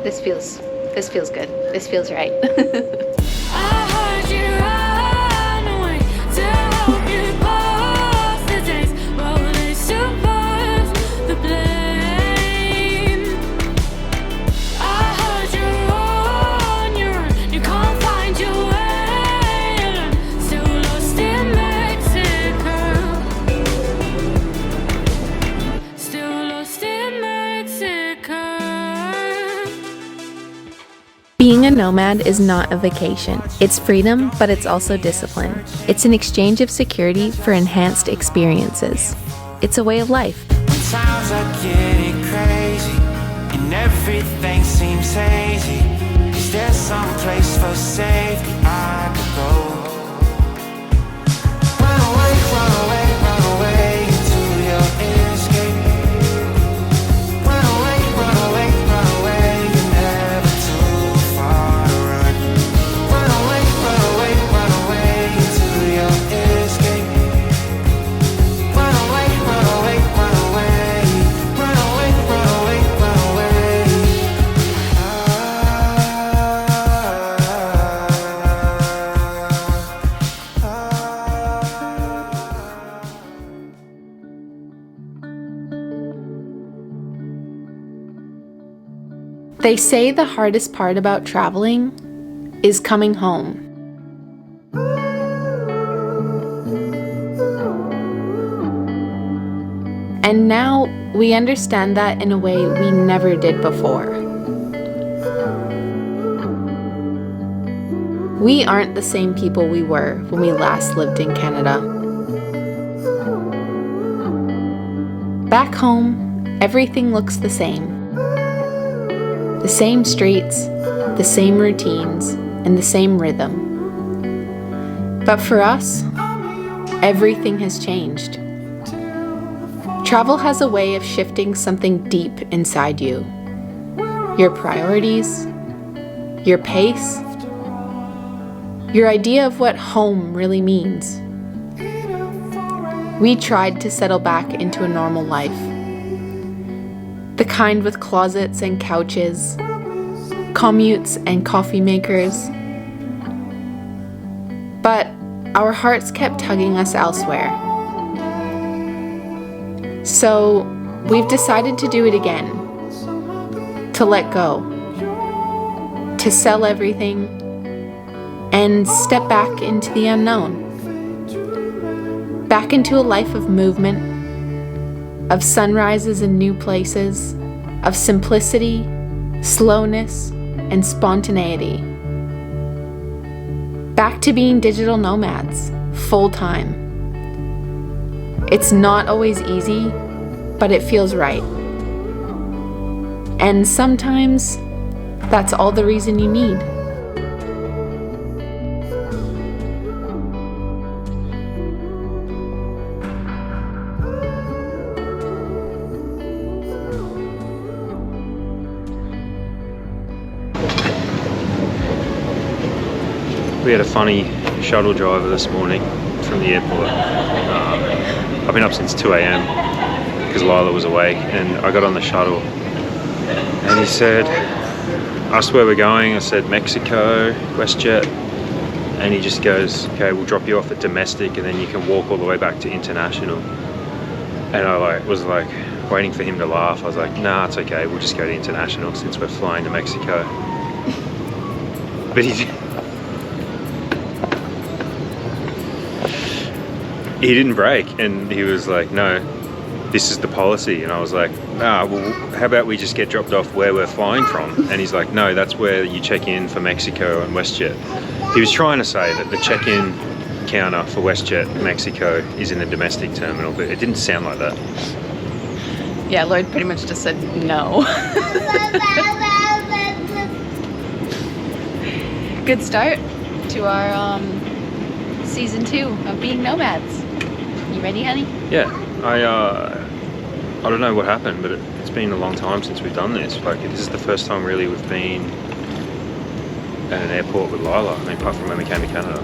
This feels good. This feels right. Being a nomad is not a vacation. It's freedom, but it's also discipline. It's an exchange of security for enhanced experiences. It's a way of life. Times are getting crazy, and everything seems hazy. Is there some place for safety I could go? Run away, run away, run away into your escape. Run away, run away, run away, you're never too far to run. Run away, run away, run away into your escape. Run away, run away, run away. Run away, run away, run away. They say the hardest part about traveling is coming home. And now we understand that in a way we never did before. We aren't the same people we were when we last lived in Canada. Back home, everything looks the same. The same streets, the same routines, and the same rhythm. But for us, everything has changed. Travel has a way of shifting something deep inside you. Your priorities, your pace, your idea of what home really means. We tried to settle back into a normal life. The kind with closets and couches, commutes and coffee makers. But our hearts kept tugging us elsewhere. So we've decided to do it again. To let go. To sell everything and step back into the unknown. Back into a life of movement, of sunrises in new places, of simplicity, slowness, and spontaneity. Back to being digital nomads, full-time. It's not always easy, but it feels right. And sometimes, that's all the reason you need. We had a funny shuttle driver this morning from the airport. I've been up since 2 a.m. because Lila was awake, and I got on the shuttle and he said, asked where we're going. I said Mexico, WestJet, and he just goes, okay, we'll drop you off at domestic and then you can walk all the way back to international. And I was waiting for him to laugh. I was like, nah, it's okay, we'll just go to international since we're flying to Mexico. But he didn't break, and he was like, no, this is the policy. And I was like, nah, well, how about we just get dropped off where we're flying from? And he's like, no, that's where you check in for Mexico and WestJet. He was trying to say that the check-in counter for WestJet Mexico is in the domestic terminal, but it didn't sound like that. Yeah, Lloyd pretty much just said no. Good start to our season 2 of being nomads. You ready, honey? Yeah, I don't know what happened, but it's been a long time since we've done this. This is the first time really we've been at an airport with Lila. I mean, apart from when we came to Canada.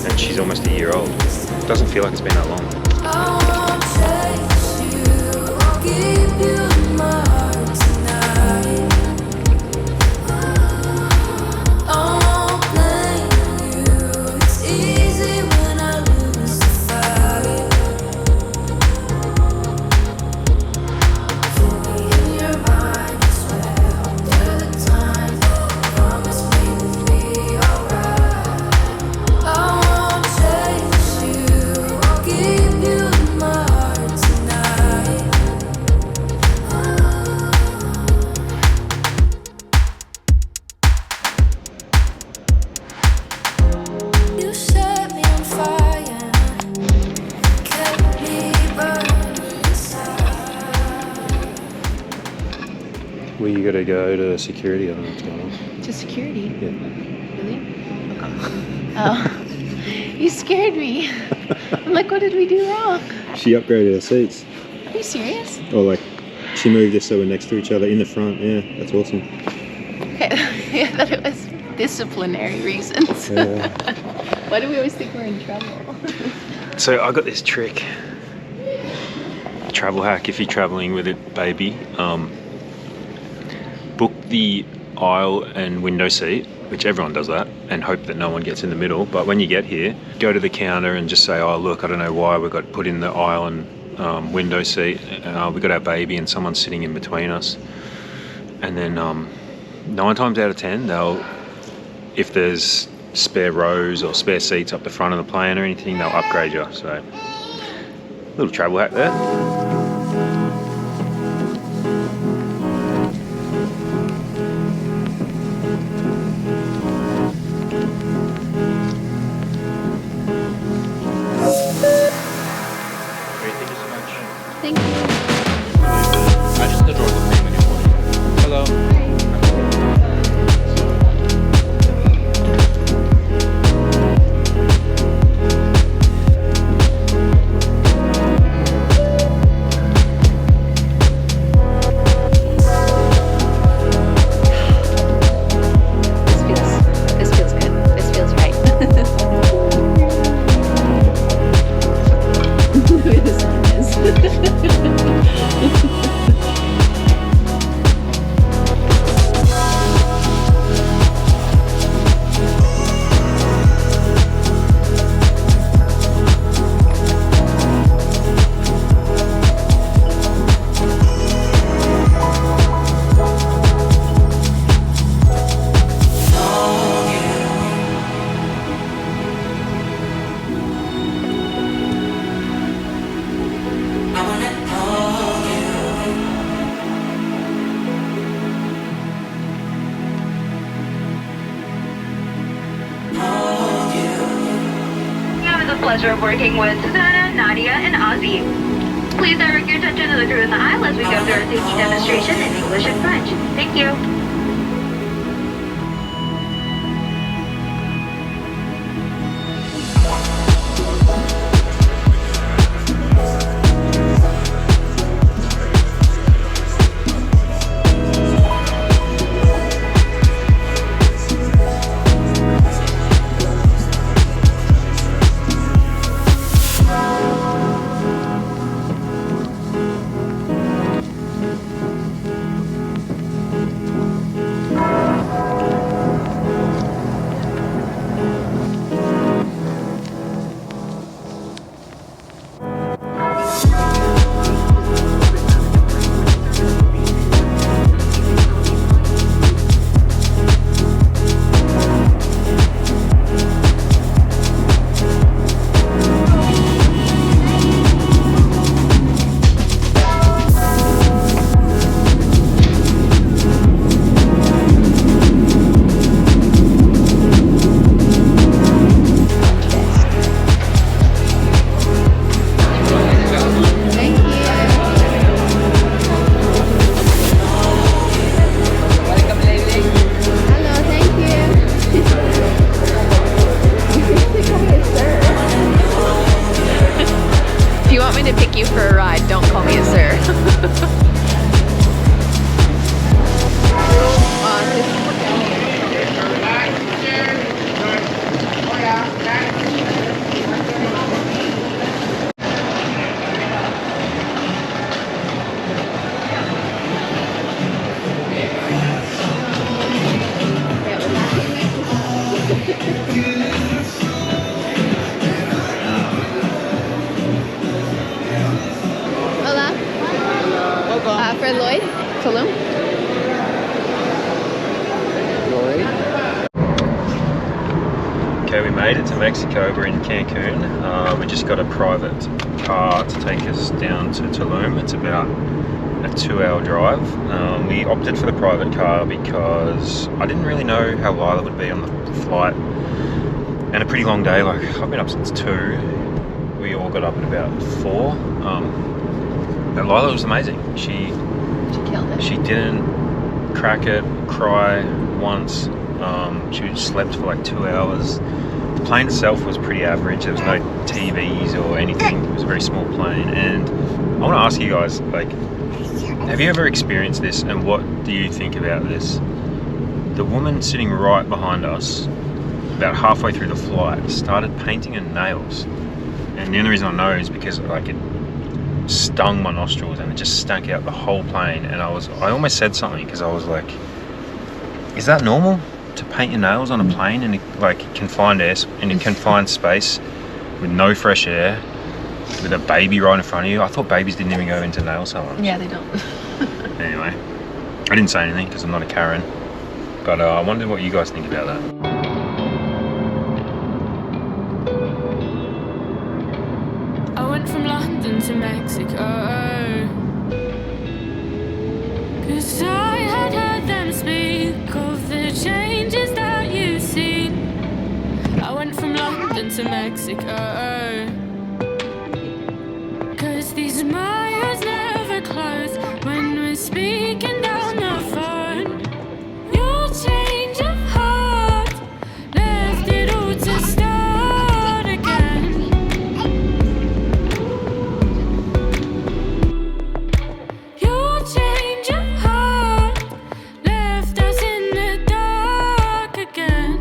And she's almost a year old. It doesn't feel like it's been that long. Well, you gotta go to security. I don't know what's going on. To security? Yeah. Really? Okay. Oh. You scared me. I'm like, what did we do wrong? She upgraded her seats. Are you serious? Or like, she moved us so we're next to each other in the front. Yeah, that's awesome. Okay. I thought it was disciplinary reasons. Yeah. Why do we always think we're in trouble? So I got this trick. Travel hack if you're traveling with a baby. Book the aisle and window seat, which everyone does that, and hope that no one gets in the middle. But when you get here, go to the counter and just say, oh look, I don't know why we got put in the aisle and window seat. We got our baby and someone's sitting in between us. And then 9 times out of 10, they'll, if there's spare rows or spare seats up the front of the plane or anything, they'll upgrade you. So, little travel hack there. Thank you. I just adore the thing when you're boarding. Hello. This feels good. This feels right. Who the sun is. Pleasure of working with Susanna, Nadia, and Ozzy. Please direct your attention to the crew in the aisle as we go through our safety demonstration in English and French. Thank you. for Lloyd, Tulum. Okay, we made it to Mexico. We're in Cancun. We just got a private car to take us down to Tulum. It's about a 2-hour drive. We opted for the private car because I didn't really know how Lila would be on the flight. And a pretty long day, like I've been up since 2. We all got up at about 4. But Lila was amazing. She killed it. She didn't crack it, cry once. She slept for like 2 hours. The plane itself was pretty average. There was no TVs or anything. It was a very small plane. And I want to ask you guys, like, have you ever experienced this, and what do you think about this? The woman sitting right behind us, about halfway through the flight, started painting her nails. And the only reason I know is because like it stung my nostrils and it just stank out the whole plane. And I almost said something because I was like, is that normal to paint your nails on a plane in a confined space with no fresh air, with a baby right in front of you? I thought babies didn't even go into nail salons. Yeah, they don't. Anyway, I didn't say anything because I'm not a Karen, but I wondered what you guys think about that. I went from London to Mexico, 'cause I had heard them speak of the changes that you've seen. I went from London to Mexico, 'cause these miles never close when we're speaking down the phone. Your change of heart left it all to start again. Your change of heart left us in the dark again.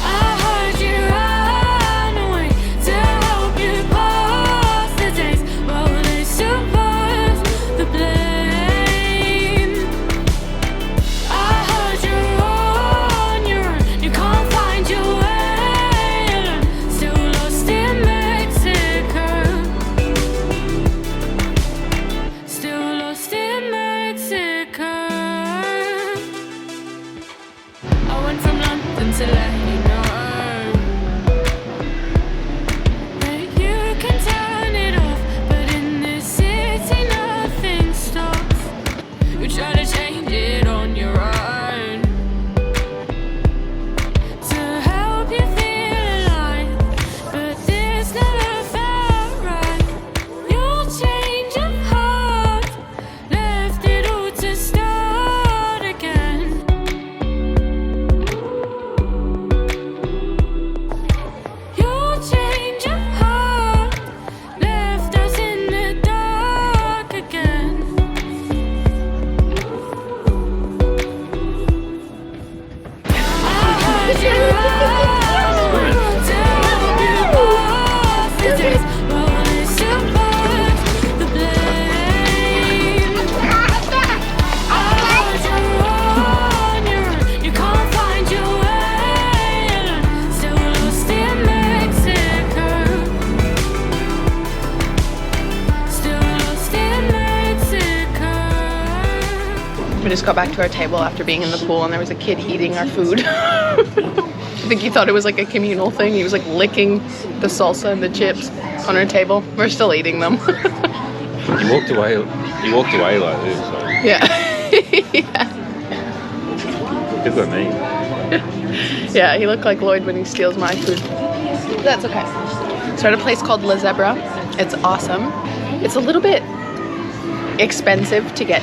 I heard you ran away to help you pass the days while they suppose the blame. I heard you're on your own, you can't find your way alone, still lost in Mexico, still lost in Mexico. I went from London to let you know that you can turn it off, but in this city nothing stops. You try to change it on your own to help you feel alive, but this never felt right. Your change of heart left it all to start again. Your change of heart left us in the dark again. I heard you ran to help you pass the days while they suppose the blame. I heard you're on your own, you can't find your way alone, still lost in Mexico, still lost in Mexico. We just got back to our table after being in the pool, and there was a kid eating our food. I think he thought it was like a communal thing. He was like licking the salsa and the chips on our table. We're still eating them. You walked away like this, so Yeah. Yeah. good for me. Yeah, he looked like Lloyd when he steals my food. That's okay. So we're at a place called La Zebra. It's awesome. It's a little bit expensive to get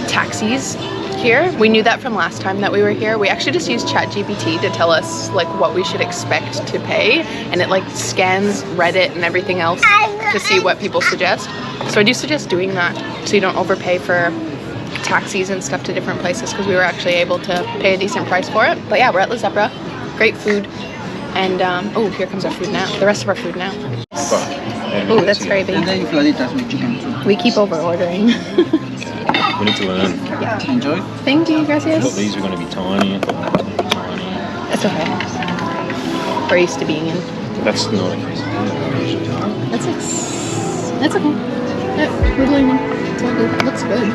taxis here. We knew that from last time that we were here. We actually just used ChatGPT to tell us like what we should expect to pay, and it like scans Reddit and everything else to see what people suggest. So I do suggest doing that so you don't overpay for taxis and stuff to different places, because we were actually able to pay a decent price for it. But yeah, we're at La Zebra. Great food. And oh, here comes our food now. The rest of our food now. Oh, that's very big. And then infladitas with chicken too. We keep over ordering. We need to learn. Enjoy. Thank you, I thought gracias. these were going to be tiny. I thought that was going to be tiny. That's okay. We're used to being in. That's not a case. That's okay. Yeah, we're learning. It's all good. It looks good.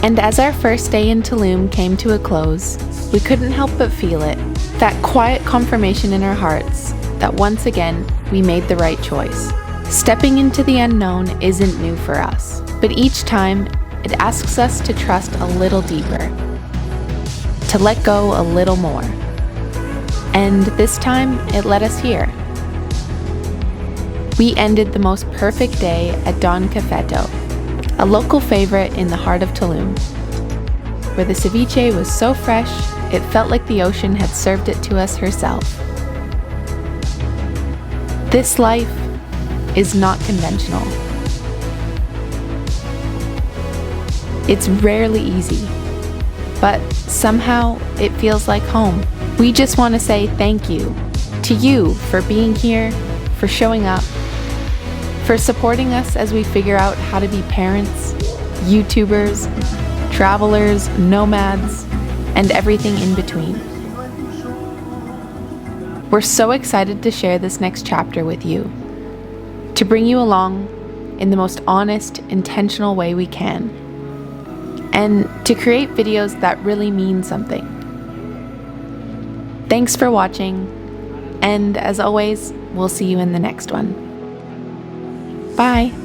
And as our first day in Tulum came to a close, we couldn't help but feel it, that quiet confirmation in our hearts that once again we made the right choice. Stepping into the unknown isn't new for us, but each time it asks us to trust a little deeper, to let go a little more. And this time it led us here. We ended the most perfect day at Don Cafeto, a local favorite in the heart of Tulum, where the ceviche was so fresh it felt like the ocean had served it to us herself. This life is not conventional. It's rarely easy, but somehow it feels like home. We just want to say thank you to you for being here, for showing up, for supporting us as we figure out how to be parents, YouTubers, travelers, nomads, and everything in between. We're so excited to share this next chapter with you, to bring you along in the most honest, intentional way we can, and to create videos that really mean something. Thanks for watching, and as always, we'll see you in the next one. Bye!